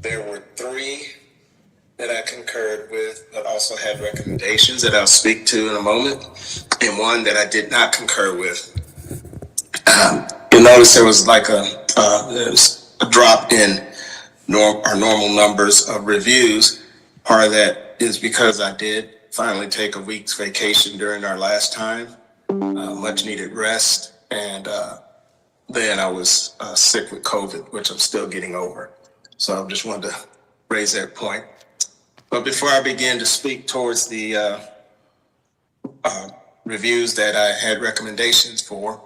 There were three that I concurred with, but also had recommendations that I'll speak to in a moment, and one that I did not concur with. You'll notice there was like there's a drop in our normal numbers of reviews. Part of that is because I did finally take a week's vacation during our last time, much needed rest, and then I was sick with COVID, which I'm still getting over. So I just wanted to raise that point. But before I begin to speak towards the reviews that I had recommendations for,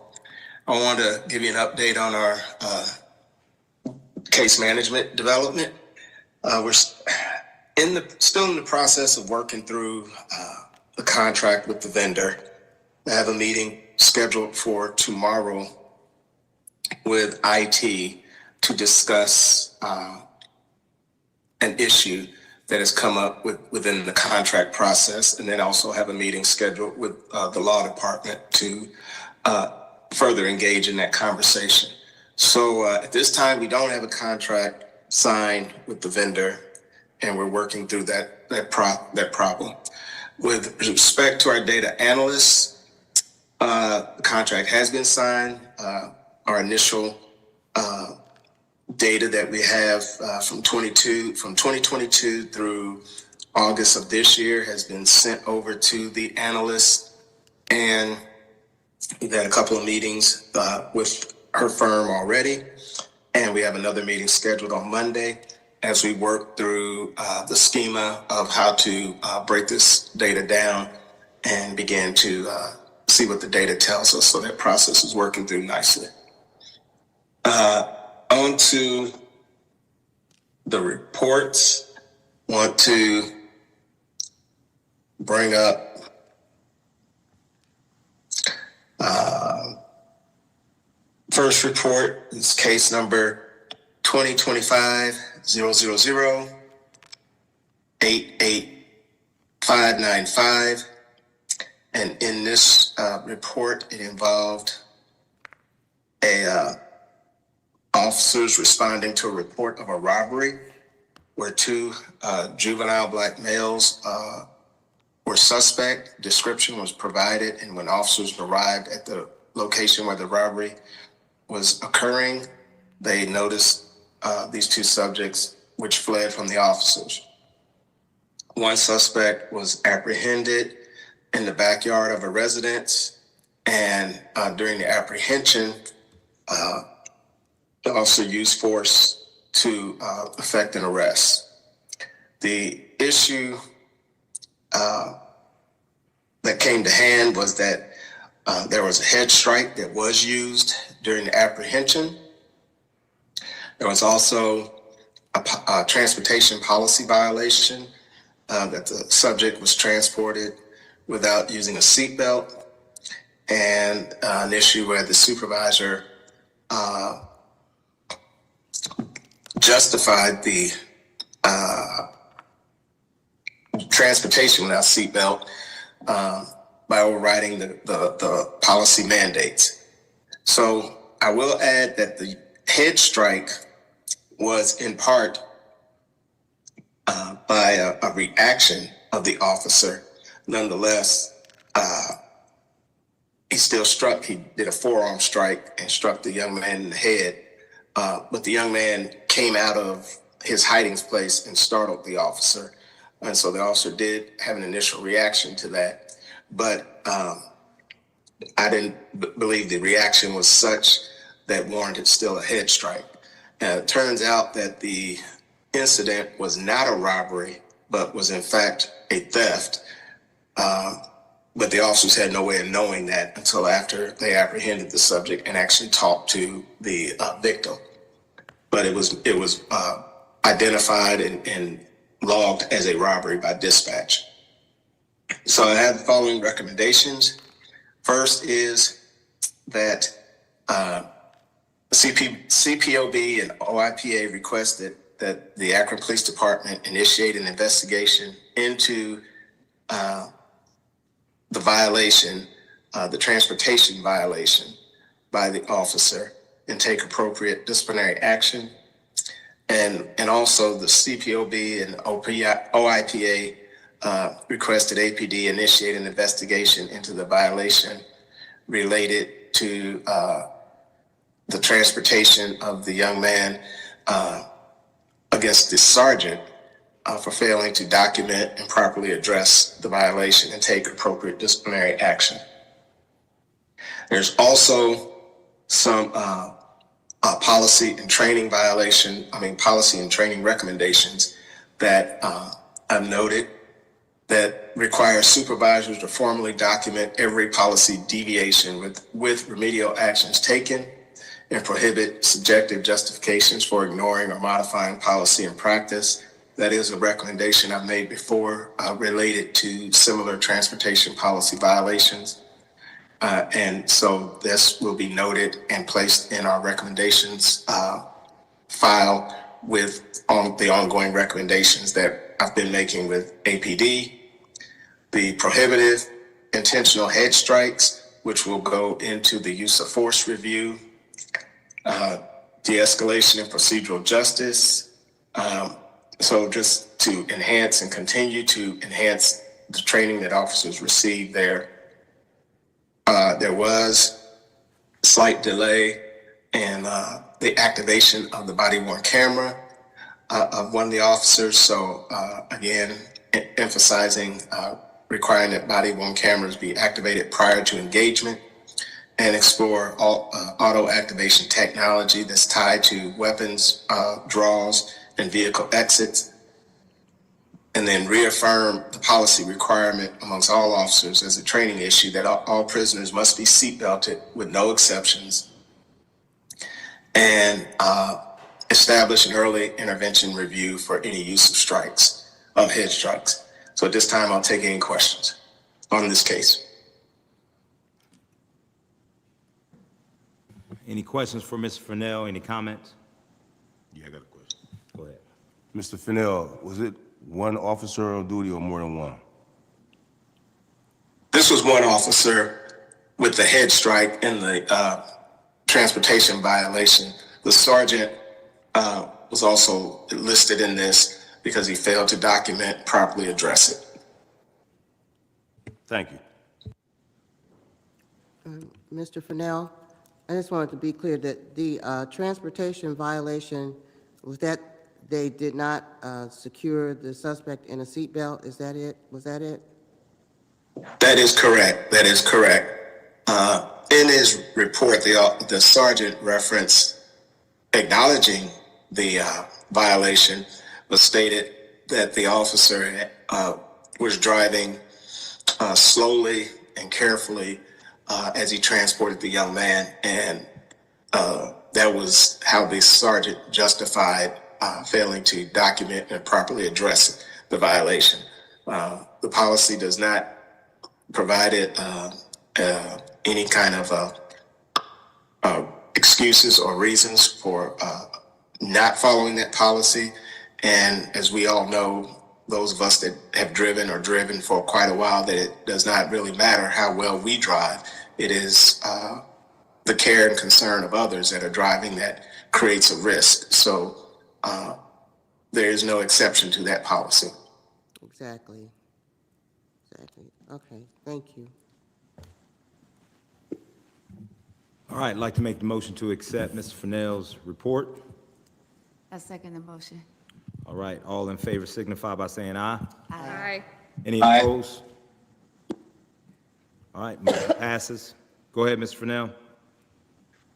I want to give you an update on our case management development. We're still in the process of working through the contract with the vendor. I have a meeting scheduled for tomorrow with IT to discuss an issue that has come up within the contract process, and then also have a meeting scheduled with the law department to further engage in that conversation. So at this time, we don't have a contract signed with the vendor, and we're working through that problem. With respect to our data analysts, the contract has been signed. Our initial data that we have from 2022 through August of this year has been sent over to the analyst, and we've had a couple of meetings with her firm already, and we have another meeting scheduled on Monday as we work through the schema of how to break this data down and begin to see what the data tells us. So that process is working through nicely. On to the reports. Want to bring up first report is case number 2025-000-88595. And in this report, it involved officers responding to a report of a robbery where two juvenile black males were suspect. Description was provided, and when officers arrived at the location where the robbery was occurring, they noticed these two subjects, which fled from the officers. One suspect was apprehended in the backyard of a residence, and during the apprehension, the officer used force to effect an arrest. The issue that came to hand was that there was a head strike that was used during the apprehension. There was also a transportation policy violation, that the subject was transported without using a seatbelt, and an issue where the supervisor justified the transportation without seatbelt by overriding the policy mandates. So I will add that the head strike was in part by a reaction of the officer. Nonetheless, he still struck. He did a forearm strike and struck the young man in the head. But the young man came out of his hiding place and startled the officer. And so the officer did have an initial reaction to that. But I didn't believe the reaction was such that warranted still a head strike. It turns out that the incident was not a robbery, but was in fact a theft. But the officers had no way of knowing that until after they apprehended the subject and actually talked to the victim. But it was identified and logged as a robbery by dispatch. So I have the following recommendations. First is that CPOB and OIPA requested that the Akron Police Department initiate an investigation into the violation, the transportation violation by the officer, and take appropriate disciplinary action. And also the CPOB and OIPA requested APD initiate an investigation into the violation related to the transportation of the young man against the sergeant for failing to document and properly address the violation and take appropriate disciplinary action. There's also some policy and training recommendations that I've noted that require supervisors to formally document every policy deviation with remedial actions taken and prohibit subjective justifications for ignoring or modifying policy and practice. That is a recommendation I've made before related to similar transportation policy violations. And so this will be noted and placed in our recommendations file with the ongoing recommendations that I've been making with APD. The prohibitive intentional head strikes, which will go into the use of force review, de-escalation and procedural justice. So just to enhance and continue to enhance the training that officers receive there. There was slight delay in the activation of the body-worn camera of one of the officers. So again, emphasizing requiring that body-worn cameras be activated prior to engagement and explore auto activation technology that's tied to weapons draws and vehicle exits. And then reaffirm the policy requirement amongst all officers as a training issue that all prisoners must be seatbelted with no exceptions, and establish an early intervention review for any use of head strikes. So at this time, I'll take any questions on this case. Any questions for Mr. Fennell? Any comments? Yeah, I got a question. Go ahead. Mr. Fennell, was it one officer on duty or more than one? This was one officer with the head strike and the transportation violation. The sergeant was also listed in this because he failed to document, properly address it. Thank you. Mr. Fennell, I just wanted to be clear that the transportation violation was that they did not secure the suspect in a seatbelt. Is that it? Was that it? That is correct. That is correct. In his report, the sergeant referenced acknowledging the violation, but stated that the officer was driving slowly and carefully as he transported the young man, and that was how the sergeant justified failing to document and properly address the violation. The policy does not provide any kind of excuses or reasons for not following that policy. And as we all know, those of us that have driven or driven for quite a while, that it does not really matter how well we drive. It is the care and concern of others that are driving that creates a risk. So there is no exception to that policy. Exactly. Exactly. Okay, thank you. All right, I'd like to make the motion to accept Mr. Fennell's report. I second the motion. All right, all in favor signify by saying aye. Aye. Any Aye. opposed? All right, motion passes. Go ahead, Mr. Fennell.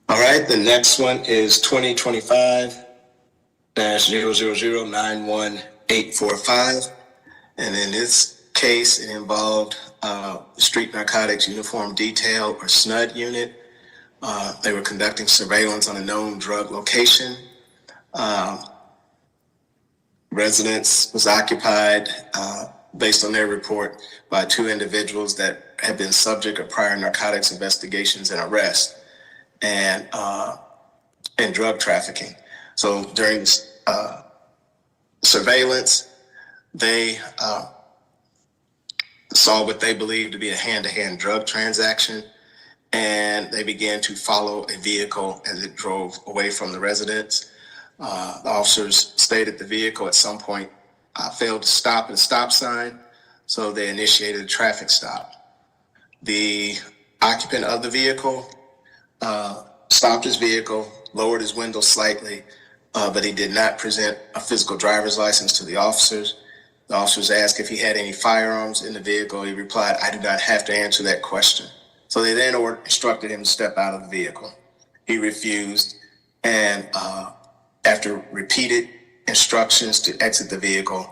All right, the next one is 2025-00091845. And in this case, it involved Street Narcotics Uniform Detail or SNUD unit. They were conducting surveillance on a known drug location. Residence was occupied, based on their report, by two individuals that had been subject of prior narcotics investigations and arrests and drug trafficking. So during surveillance, they saw what they believed to be a hand-to-hand drug transaction, and they began to follow a vehicle as it drove away from the residence. The officers stayed at the vehicle at some point, failed to stop at a stop sign, so they initiated a traffic stop. The occupant of the vehicle stopped his vehicle, lowered his window slightly, but he did not present a physical driver's license to the officers. The officers asked if he had any firearms in the vehicle. He replied, "I do not have to answer that question." So they then instructed him to step out of the vehicle. He refused, and after repeated instructions to exit the vehicle,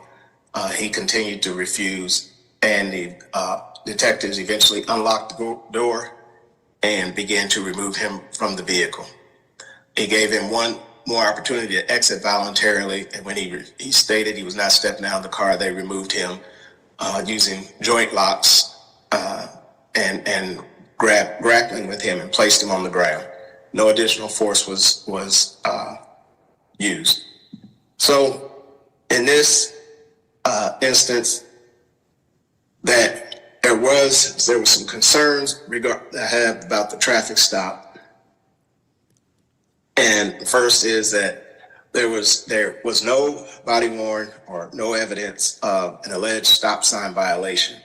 he continued to refuse, and the detectives eventually unlocked the door and began to remove him from the vehicle. He gave him one more opportunity to exit voluntarily, and when he stated he was not stepping out of the car, they removed him using joint locks and grappling with him and placed him on the ground. No additional force was used. So in this instance, that there was some concerns I have about the traffic stop. And first is that there was no body worn or no evidence of an alleged stop sign violation.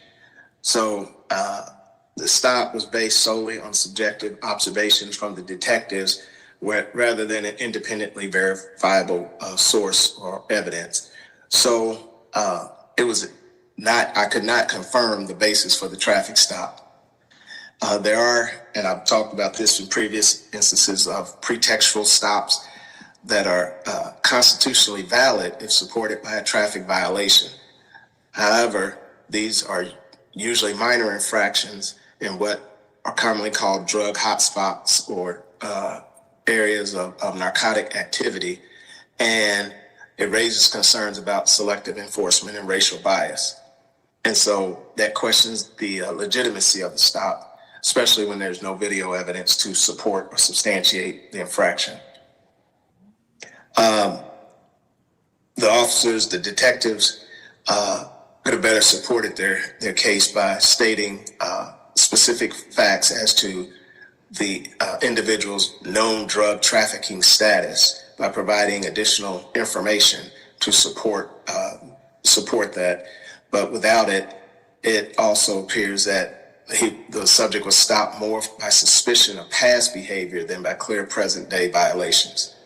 So the stop was based solely on subjective observations from the detectives, rather than an independently verifiable source or evidence. So it was not, I could not confirm the basis for the traffic stop. There are, and I've talked about this in previous instances of pretextual stops that are constitutionally valid if supported by a traffic violation. However, these are usually minor infractions in what are commonly called drug hotspots or areas of narcotic activity, and it raises concerns about selective enforcement and racial bias. And so that questions the legitimacy of the stop, especially when there's no video evidence to support or substantiate the infraction. The officers, the detectives, could have better supported their case by stating specific facts as to the individual's known drug trafficking status by providing additional information to support that. But without it, it also appears that the subject was stopped more by suspicion of past behavior than by clear present-day violations.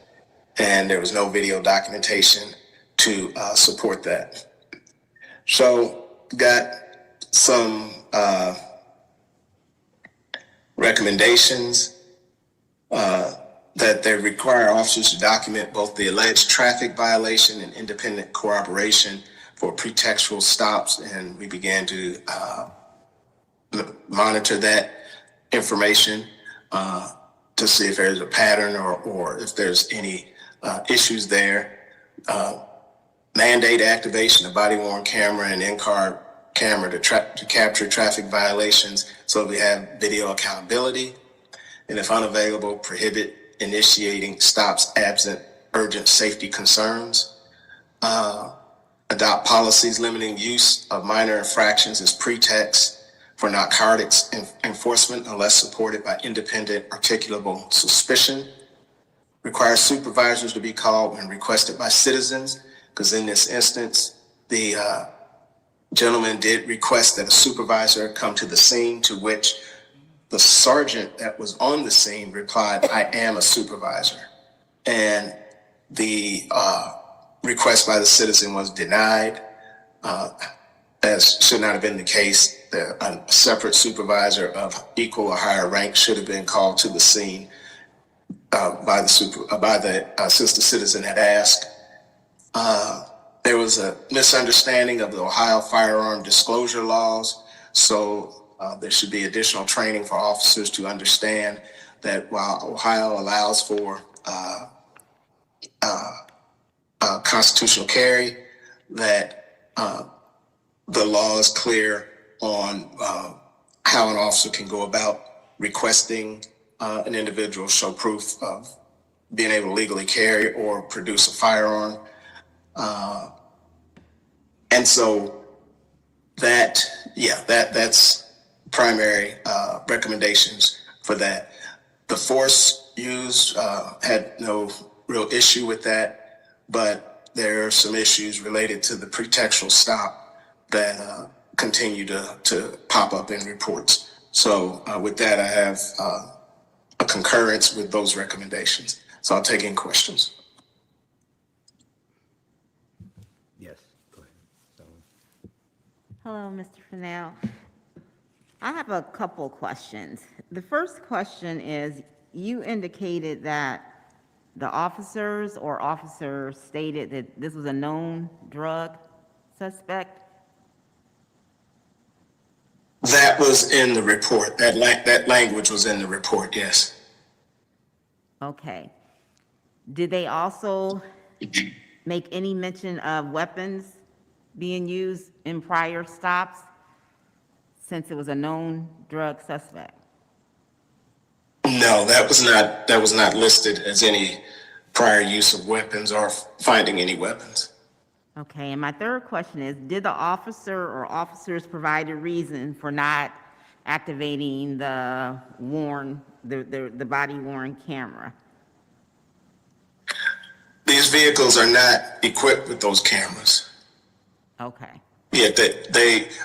And there was no video documentation to support that. So, got some recommendations that they require officers to document both the alleged traffic violation and independent corroboration for pretextual stops, and we began to monitor that information to see if there's a pattern or if there's any issues there. Mandate activation of body-worn camera and in-car camera to capture traffic violations so we have video accountability. And if unavailable, prohibit initiating stops absent urgent safety concerns. Adopt policies limiting use of minor infractions as pretext for narcotics enforcement unless supported by independent articulable suspicion. Require supervisors to be called when requested by citizens, because in this instance, the gentleman did request that a supervisor come to the scene, to which the sergeant that was on the scene replied, "I am a supervisor." And the request by the citizen was denied, as should not have been the case. A separate supervisor of equal or higher rank should have been called to the scene since the citizen had asked. There was a misunderstanding of the Ohio firearm disclosure laws, so there should be additional training for officers to understand that while Ohio allows for constitutional carry, that the law is clear on how an officer can go about requesting an individual show proof of being able to legally carry or produce a firearm. And so that's primary recommendations for that. The force used had no real issue with that, but there are some issues related to the pretextual stop that continue to pop up in reports. So with that, I have a concurrence with those recommendations. So I'll take any questions. Yes, go ahead. So, Hello, Mr. Fennell. I have a couple questions. The first question is, you indicated that the officers stated that this was a known drug suspect? That was in the report. That language was in the report, yes. Okay. Did they also make any mention of weapons being used in prior stops, since it was a known drug suspect? No, that was not listed as any prior use of weapons or finding any weapons. Okay, and my third question is, did the officer or officers provide a reason for not activating the body-worn camera? These vehicles are not equipped with those cameras. Okay, Yeah,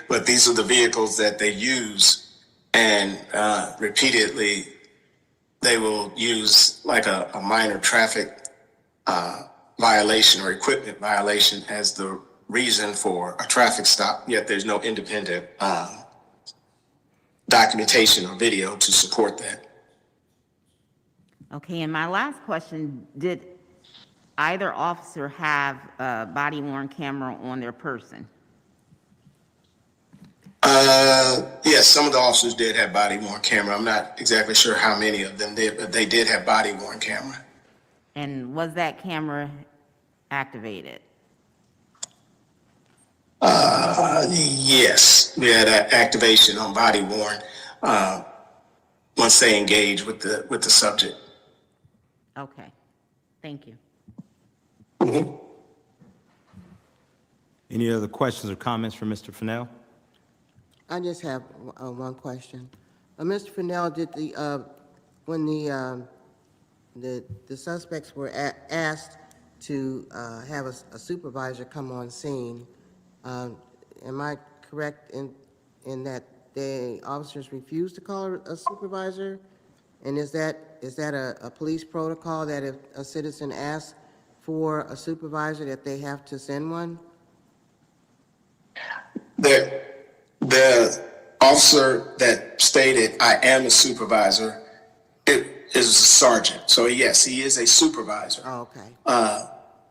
but these are the vehicles that they use, and repeatedly they will use like a minor traffic violation or equipment violation as the reason for a traffic stop, yet there's no independent documentation or video to support that. okay, and my last question, did either officer have a body-worn camera on their person? Yes, some of the officers did have body-worn camera. I'm not exactly sure how many of them did, but they did have body-worn camera. And was that camera activated? Yes, we had activation on body-worn once they engage with the subject. Okay, thank you. any other questions or comments from Mr. Fennell? I just have one question. Mr. Fennell, did when the suspects were asked to have a supervisor come on scene, am I correct in that the officers refused to call a supervisor? And is that a police protocol that if a citizen asks for a supervisor that they have to send one? The officer that stated, "I am a supervisor," it is a sergeant. So yes, he is a supervisor. Oh, okay.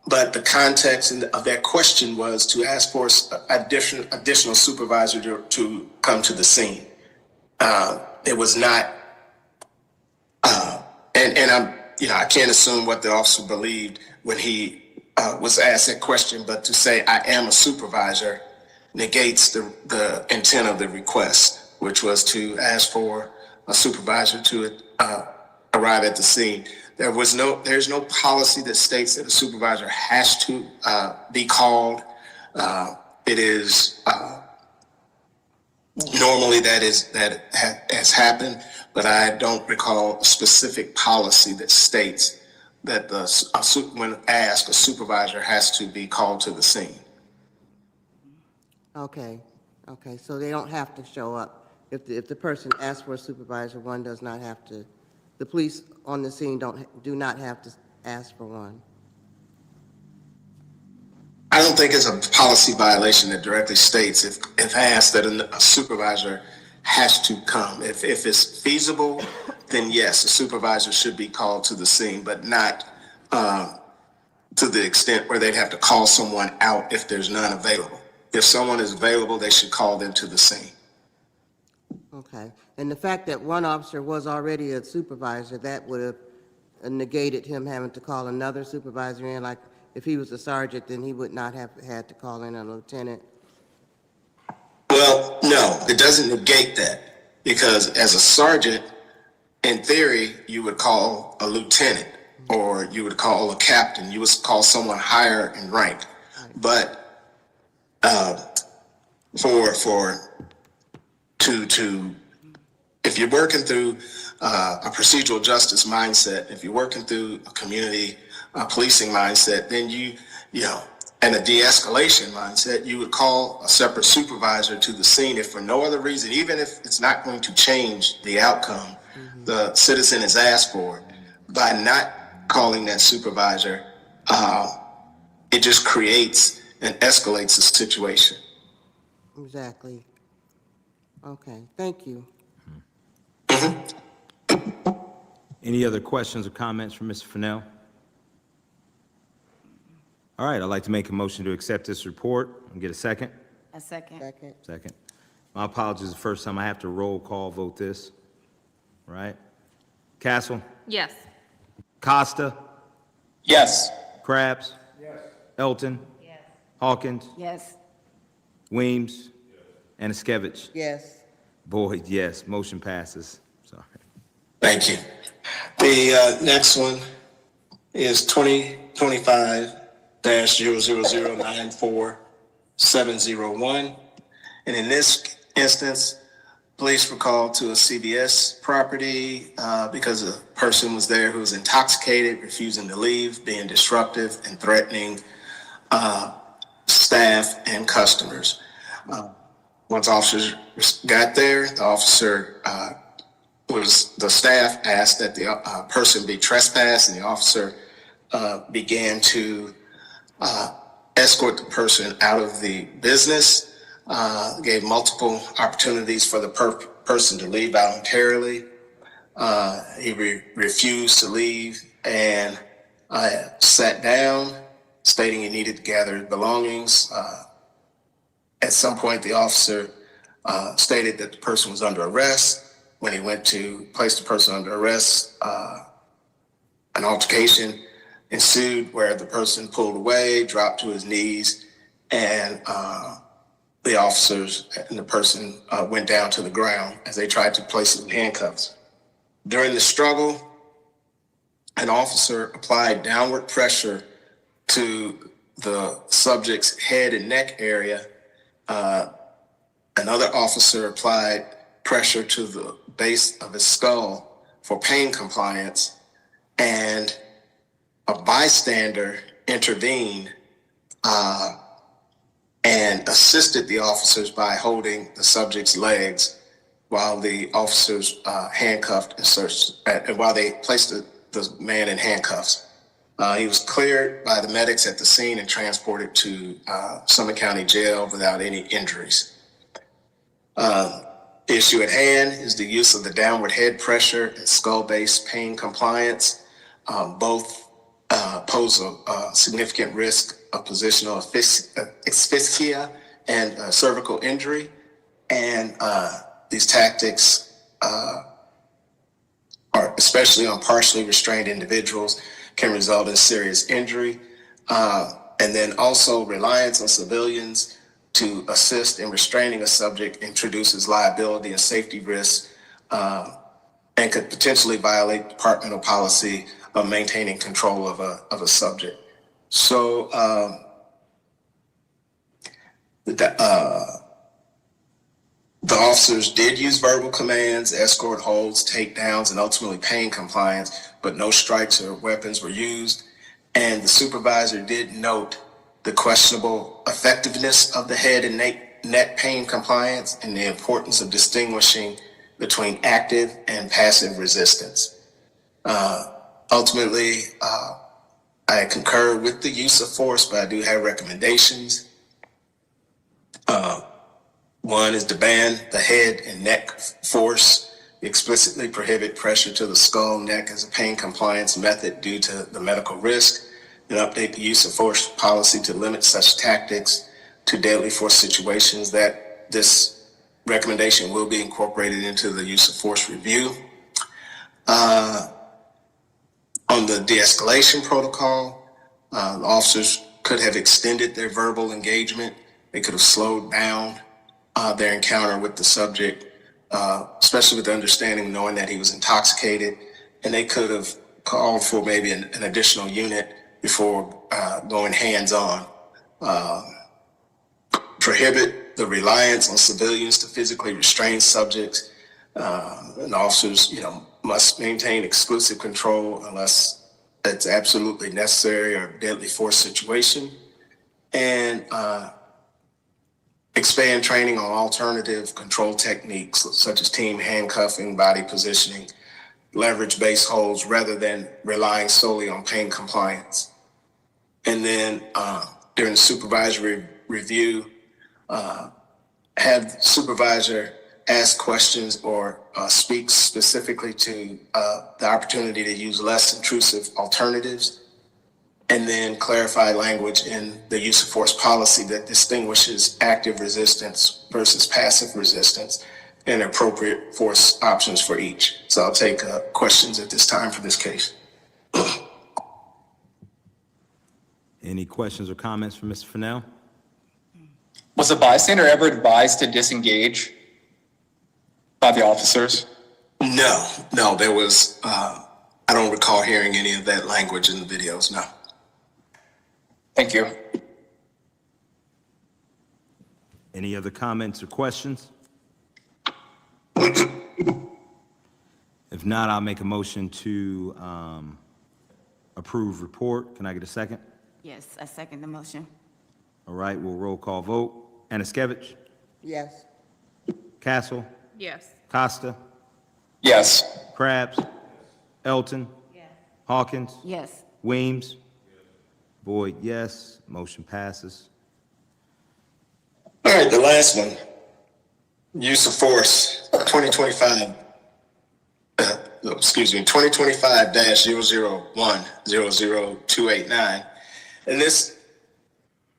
But the context of that question was to ask for additional supervisor to come to the scene. It was not, and I can't assume what the officer believed when he was asked that question, but to say, "I am a supervisor," negates the intent of the request, which was to ask for a supervisor to arrive at the scene. There's no policy that states that a supervisor has to be called. It is normally that has happened, but I don't recall a specific policy that states that when asked, a supervisor has to be called to the scene. Okay, so they don't have to show up. If the person asks for a supervisor, one does not have to, the police on the scene do not have to ask for one. I don't think it's a policy violation that directly states if asked that a supervisor has to come. If it's feasible, then yes, a supervisor should be called to the scene, but not to the extent where they'd have to call someone out if there's none available. If someone is available, they should call them to the scene. Okay, and the fact that one officer was already a supervisor, that would have negated him having to call another supervisor in, like if he was a sergeant, then he would not have had to call in a lieutenant. Well, no, it doesn't negate that, because as a sergeant, in theory, you would call a lieutenant or you would call a captain. You would call someone higher in rank. But if you're working through a procedural justice mindset, if you're working through a community policing mindset, then and a de-escalation mindset, you would call a separate supervisor to the scene if for no other reason, even if it's not going to change the outcome the citizen has asked for. By not calling that supervisor, it just creates and escalates the situation. Exactly. Okay, thank you. Any other questions or comments from Mr. Fennell? All right, I'd like to make a motion to accept this report and get a second. A second. Second. Second. My apologies, the first time I have to roll call vote this. All right. Castle, Yes. Costa, Yes. Krabs. Yes. Elton. Yes. Hawkins, Yes. Weems, and Askevich. Yes. Boyd, yes. Motion passes. Sorry. Thank you. The next one is 2025-00094-701. And in this instance, police were called to a CVS property because a person was there who was intoxicated, refusing to leave, being disruptive, and threatening staff and customers. Once officers got there, the staff asked that the person be trespassed, and the officer began to escort the person out of the business. Gave multiple opportunities for the person to leave voluntarily. He refused to leave and sat down, stating he needed to gather his belongings. At some point, the officer stated that the person was under arrest. When he went to place the person under arrest, an altercation ensued where the person pulled away, dropped to his knees, and the officers and the person went down to the ground as they tried to place him in handcuffs. During the struggle, an officer applied downward pressure to the subject's head and neck area. Another officer applied pressure to the base of his skull for pain compliance, and a bystander intervened and assisted the officers by holding the subject's legs while the officers handcuffed and searched, while they placed the man in handcuffs. He was cleared by the medics at the scene and transported to Summit County Jail without any injuries. The issue at hand is the use of the downward head pressure and skull-based pain compliance. Both pose a significant risk of positional asphyxia and cervical injury. And these tactics are, especially on partially restrained individuals, can result in serious injury. And then also reliance on civilians to assist in restraining a subject introduces liability and safety risks and could potentially violate departmental policy of maintaining control of a subject. So the officers did use verbal commands, escort holds, takedowns, and ultimately pain compliance, but no strikes or weapons were used. And the supervisor did note the questionable effectiveness of the head and neck pain compliance and the importance of distinguishing between active and passive resistance. Ultimately, I concur with the use of force, but I do have recommendations. One is to ban the head and neck force, explicitly prohibit pressure to the skull neck as a pain compliance method due to the medical risk, and update the use of force policy to limit such tactics to deadly force situations. That this recommendation will be incorporated into the use of force review. On the de-escalation protocol, the officers could have extended their verbal engagement. They could have slowed down their encounter with the subject, especially with the understanding, knowing that he was intoxicated, and they could have called for maybe an additional unit before going hands-on. Prohibit the reliance on civilians to physically restrain subjects. And officers, must maintain exclusive control unless it's absolutely necessary or deadly force situation, and expand training on alternative control techniques such as team handcuffing, body positioning, leverage base holds rather than relying solely on pain compliance. And then during the supervisory review, have the supervisor ask questions or speak specifically to the opportunity to use less intrusive alternatives, and then clarify language in the use of force policy that distinguishes active resistance versus passive resistance and appropriate force options for each. So I'll take questions at this time for this case. Any questions or comments from Mr. Fennell? Was the bystander ever advised to disengage by the officers? No, there was, I don't recall hearing any of that language in the videos, no. Thank you. Any other comments or questions? If not, I'll make a motion to approve report. Can I get a second? Yes, I second the motion. All right, we'll roll call vote. Anaskevich, Yes. Castle, Yes. Costa, Yes. Krabs, Elton, Hawkins, Yes. Weems, Boyd, yes. Motion passes. All right, the last one, use of force, 2025, 2025-001-00289. In this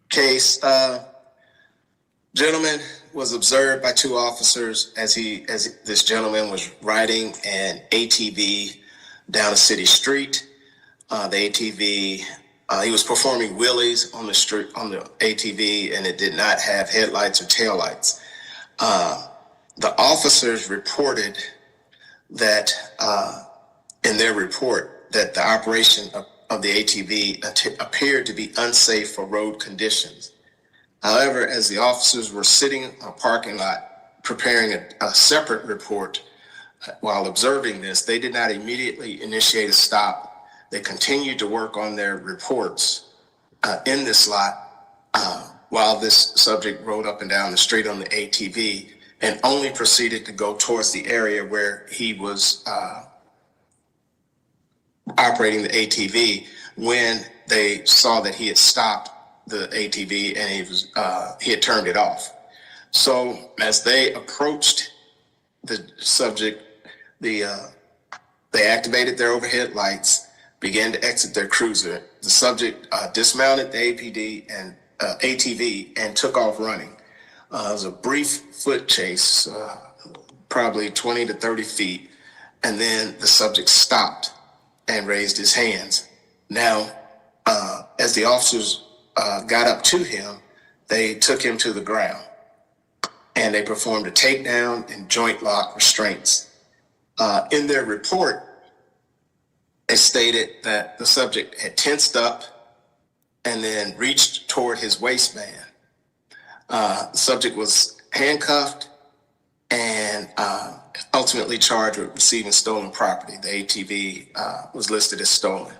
case, gentleman was observed by two officers as this gentleman was riding an ATV down a city street. The ATV, he was performing wheelies on the street on the ATV, and it did not have headlights or taillights. The officers reported that in their report that the operation of the ATV appeared to be unsafe for road conditions. However, as the officers were sitting in a parking lot preparing a separate report while observing this, they did not immediately initiate a stop. They continued to work on their reports in this lot while this subject rode up and down the street on the ATV, and only proceeded to go towards the area where he was operating the ATV when they saw that he had stopped the ATV and he had turned it off. So as they approached the subject, they activated their overhead lights, began to exit their cruiser. The subject dismounted the ATV and took off running. It was a brief foot chase, probably 20 to 30 feet, and then the subject stopped and raised his hands. Now, as the officers got up to him, they took him to the ground, and they performed a takedown and joint lock restraints. In their report, it stated that the subject had tensed up and then reached toward his waistband. The subject was handcuffed and ultimately charged with receiving stolen property. The ATV was listed as stolen.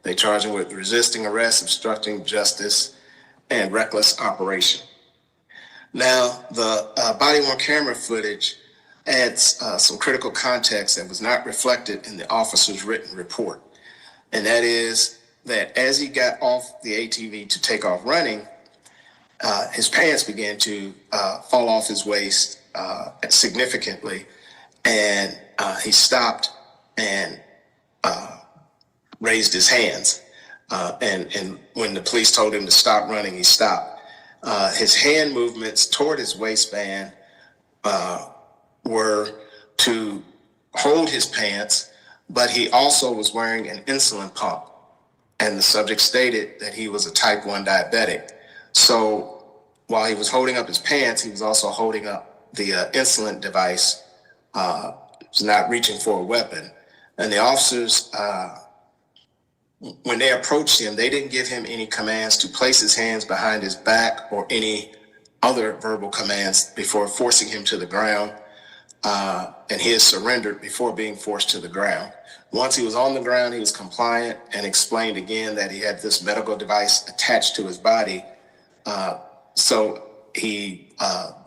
They charged him with resisting arrest, obstructing justice, and reckless operation. Now, the body-worn camera footage adds some critical context that was not reflected in the officer's written report. And that is that as he got off the ATV to take off running, his pants began to fall off his waist significantly, and he stopped and raised his hands. And when the police told him to stop running, he stopped. His hand movements toward his waistband were to hold his pants, but he also was wearing an insulin pump. And the subject stated that he was a type 1 diabetic. So while he was holding up his pants, he was also holding up the insulin device, was not reaching for a weapon. And the officers, when they approached him, they didn't give him any commands to place his hands behind his back or any other verbal commands before forcing him to the ground. and he had surrendered before being forced to the ground. Once he was on the ground, he was compliant and explained again that he had this medical device attached to his body. So he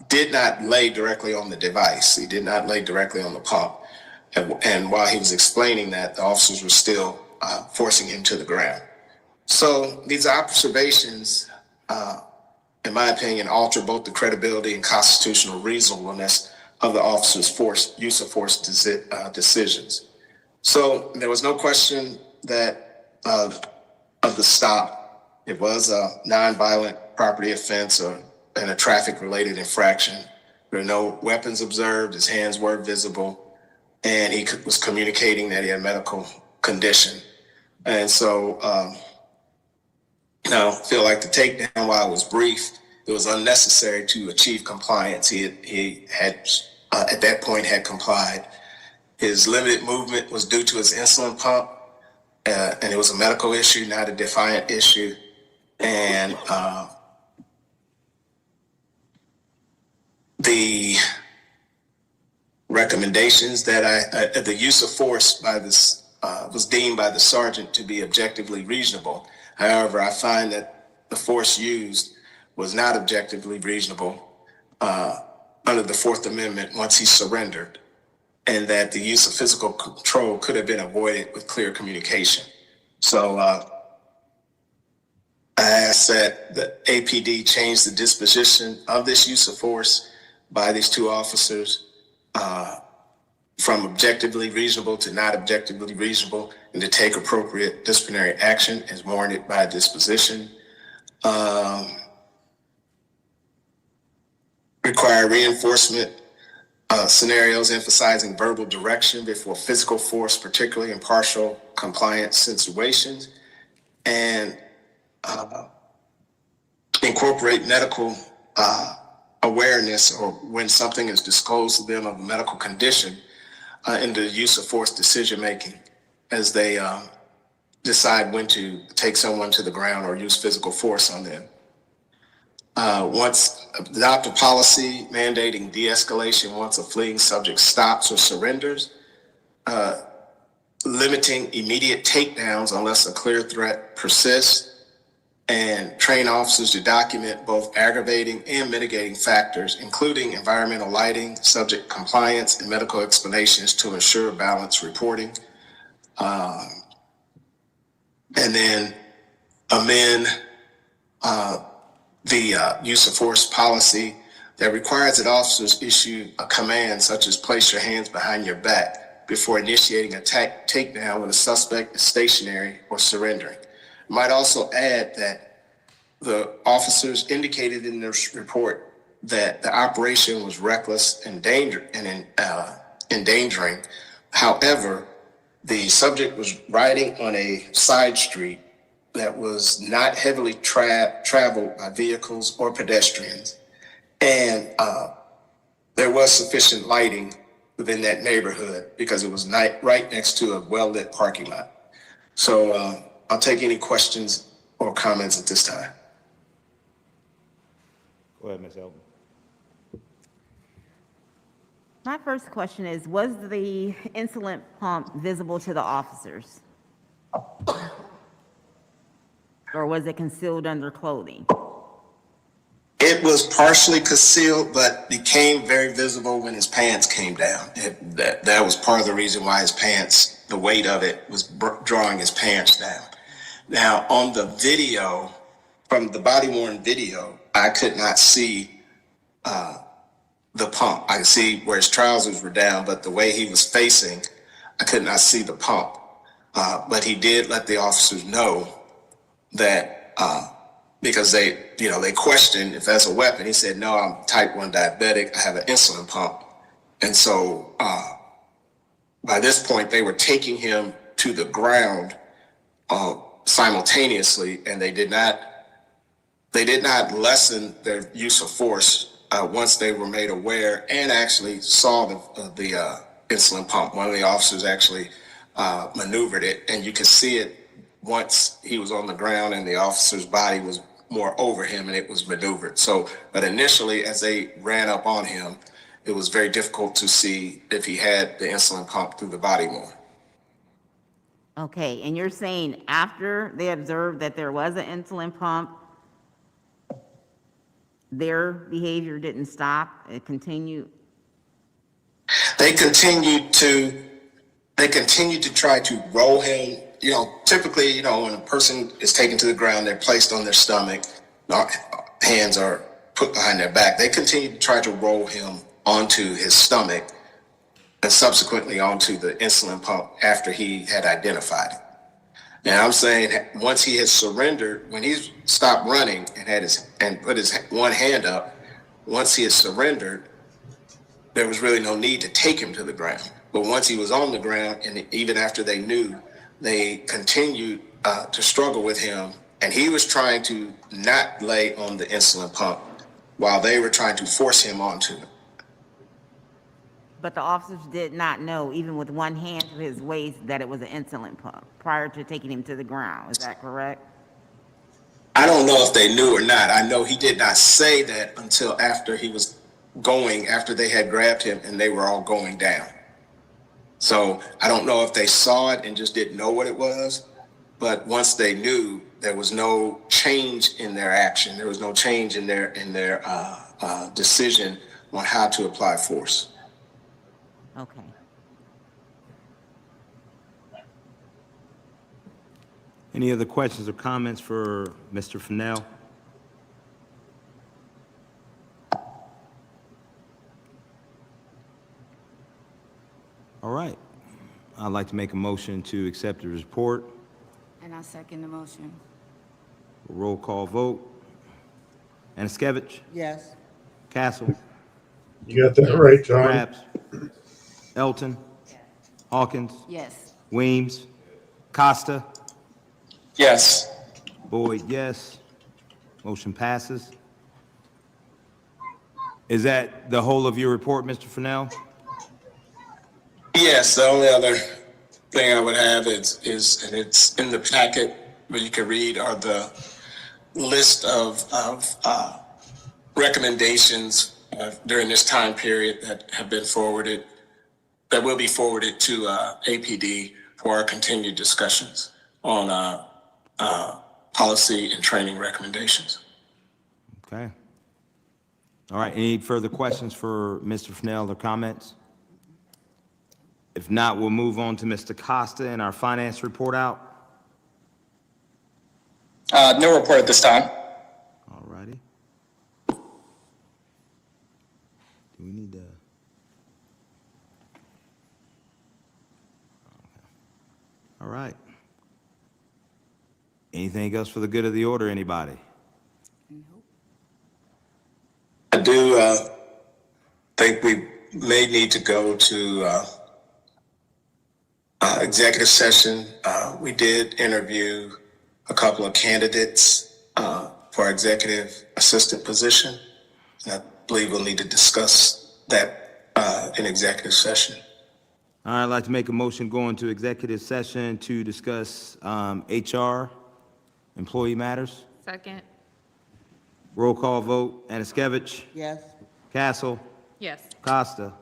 did not lay directly on the device. He did not lay directly on the pump. And while he was explaining that, the officers were still forcing him to the ground. So these observations, in my opinion, alter both the credibility and constitutional reasonableness of the officer's use of force decisions. So there was no question that of the stop. It was a nonviolent property offense and a traffic-related infraction. There were no weapons observed. His hands were visible, and he was communicating that he had a medical condition. And so, I feel like the takedown, while it was brief, it was unnecessary to achieve compliance. He had at that point had complied. His limited movement was due to his insulin pump, and it was a medical issue, not a defiant issue. And the recommendations that the use of force by this was deemed by the sergeant to be objectively reasonable. However, I find that the force used was not objectively reasonable under the Fourth Amendment once he surrendered, and that the use of physical control could have been avoided with clear communication. So I ask that the APD change the disposition of this use of force by these two officers from objectively reasonable to not objectively reasonable, and to take appropriate disciplinary action as warranted by disposition. Require reinforcement scenarios emphasizing verbal direction before physical force, particularly in partial compliance situations, and incorporate medical awareness, or when something is disclosed to them of a medical condition, into the use of force decision-making as they decide when to take someone to the ground or use physical force on them. Once adopt a policy mandating de-escalation once a fleeing subject stops or surrenders, limiting immediate takedowns unless a clear threat persists, and train officers to document both aggravating and mitigating factors, including environmental lighting, subject compliance, and medical explanations to ensure balanced reporting. And then amend the use of force policy that requires that officers issue a command such as place your hands behind your back before initiating a takedown when a suspect is stationary or surrendering. Might also add that the officers indicated in their report that the operation was reckless and endangering. However, the subject was riding on a side street that was not heavily traveled by vehicles or pedestrians, and there was sufficient lighting within that neighborhood because it was right next to a well-lit parking lot. So I'll take any questions or comments at this time. Go ahead, Ms. Elton. My first question is, was the insulin pump visible to the officers? Or was it concealed under clothing? It was partially concealed, but became very visible when his pants came down. That was part of the reason why his pants, the weight of it was drawing his pants down. Now, on the video, from the body-worn video, I could not see the pump. I could see where his trousers were down, but the way he was facing, I could not see the pump. But he did let the officers know that because they questioned if that's a weapon. He said, "No, I'm type 1 diabetic. I have an insulin pump." And so by this point, they were taking him to the ground simultaneously, and they did not lessen their use of force once they were made aware and actually saw the insulin pump. One of the officers actually maneuvered it, and you could see it once he was on the ground and the officer's body was more over him and it was maneuvered. So, but initially, as they ran up on him it was very difficult to see if he had the insulin pump through the body more. Okay, and you're saying after they observed that there was an insulin pump, their behavior didn't stop, it continued? They continued to try to roll him. You know, typically, you know, when a person is taken to the ground, they're placed on their stomach, hands are put behind their back. They continued to try to roll him onto his stomach and subsequently onto the insulin pump after he had identified it. And I'm saying once he has surrendered, when he stopped running and put his one hand up, once he has surrendered, there was really no need to take him to the ground. But once he was on the ground, and even after they knew, they continued to struggle with him. And he was trying to not lay on the insulin pump while they were trying to force him onto it. But the officers did not know, even with one hand to his waist, that it was an insulin pump prior to taking him to the ground. Is that correct? I don't know if they knew or not. I know he did not say that until after he was going, after they had grabbed him and they were all going down. So I don't know if they saw it and just didn't know what it was, but once they knew, there was no change in their action. There was no change in their decision on how to apply force. Okay. Any other questions or comments for Mr. Fennell? All right. I'd like to make a motion to accept the report. And I second the motion. Roll call vote. Anaskevich, Yes. Castle, You got that right, John. Krabs, Elton, Hawkins, Yes. Weems, Costa, Yes. Boyd, yes. Motion passes. Is that the whole of your report, Mr. Fennell? Yes, the only other thing I would have is and it's in the packet where you can read are the list of recommendations during this time period that have been forwarded, that will be forwarded to APD for our continued discussions on policy and training recommendations. Okay. All right, any further questions for Mr. Fennell or comments? If not, we'll move on to Mr. Costa and our finance report out. No report at this time. All righty. Do we need to? Okay. All right. Anything else for the good of the order, anybody? I do think we may need to go to executive session. We did interview a couple of candidates for executive assistant position. And I believe we'll need to discuss that in executive session. All right, I'd like to make a motion going to executive session to discuss HR, employee matters. Second. Roll call vote. Anaskevich, Yes. Castle, Yes. Costa,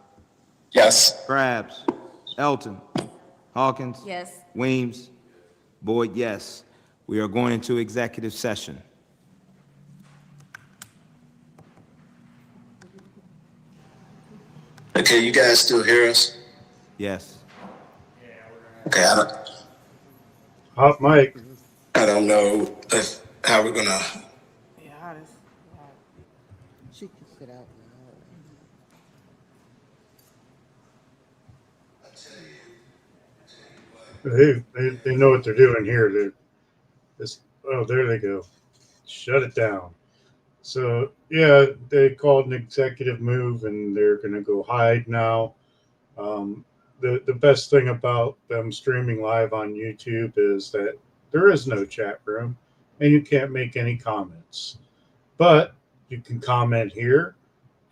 Yes. Krabs, Elton, Hawkins. Yes. Weems, Boyd, yes. We are going into executive session. Okay, you guys still hear us? Yes. Okay, Hot mic. I don't know how we're gonna. She can sit out They know what they're doing here. There they go. Shut it down. So yeah, they called an executive move and they're gonna go hide now. The best thing about them streaming live on YouTube is that there is no chat room and you can't make any comments. But you can comment here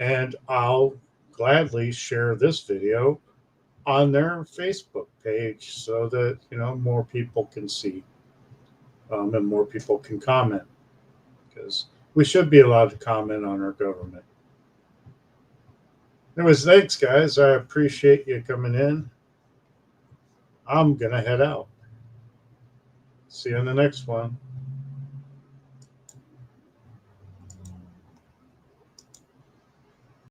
and I'll gladly share this video on their Facebook page so that more people can see and more people can comment, because we should be allowed to comment on our government. Anyways, thanks, guys. I appreciate you coming in. I'm gonna head out. See you on the next one.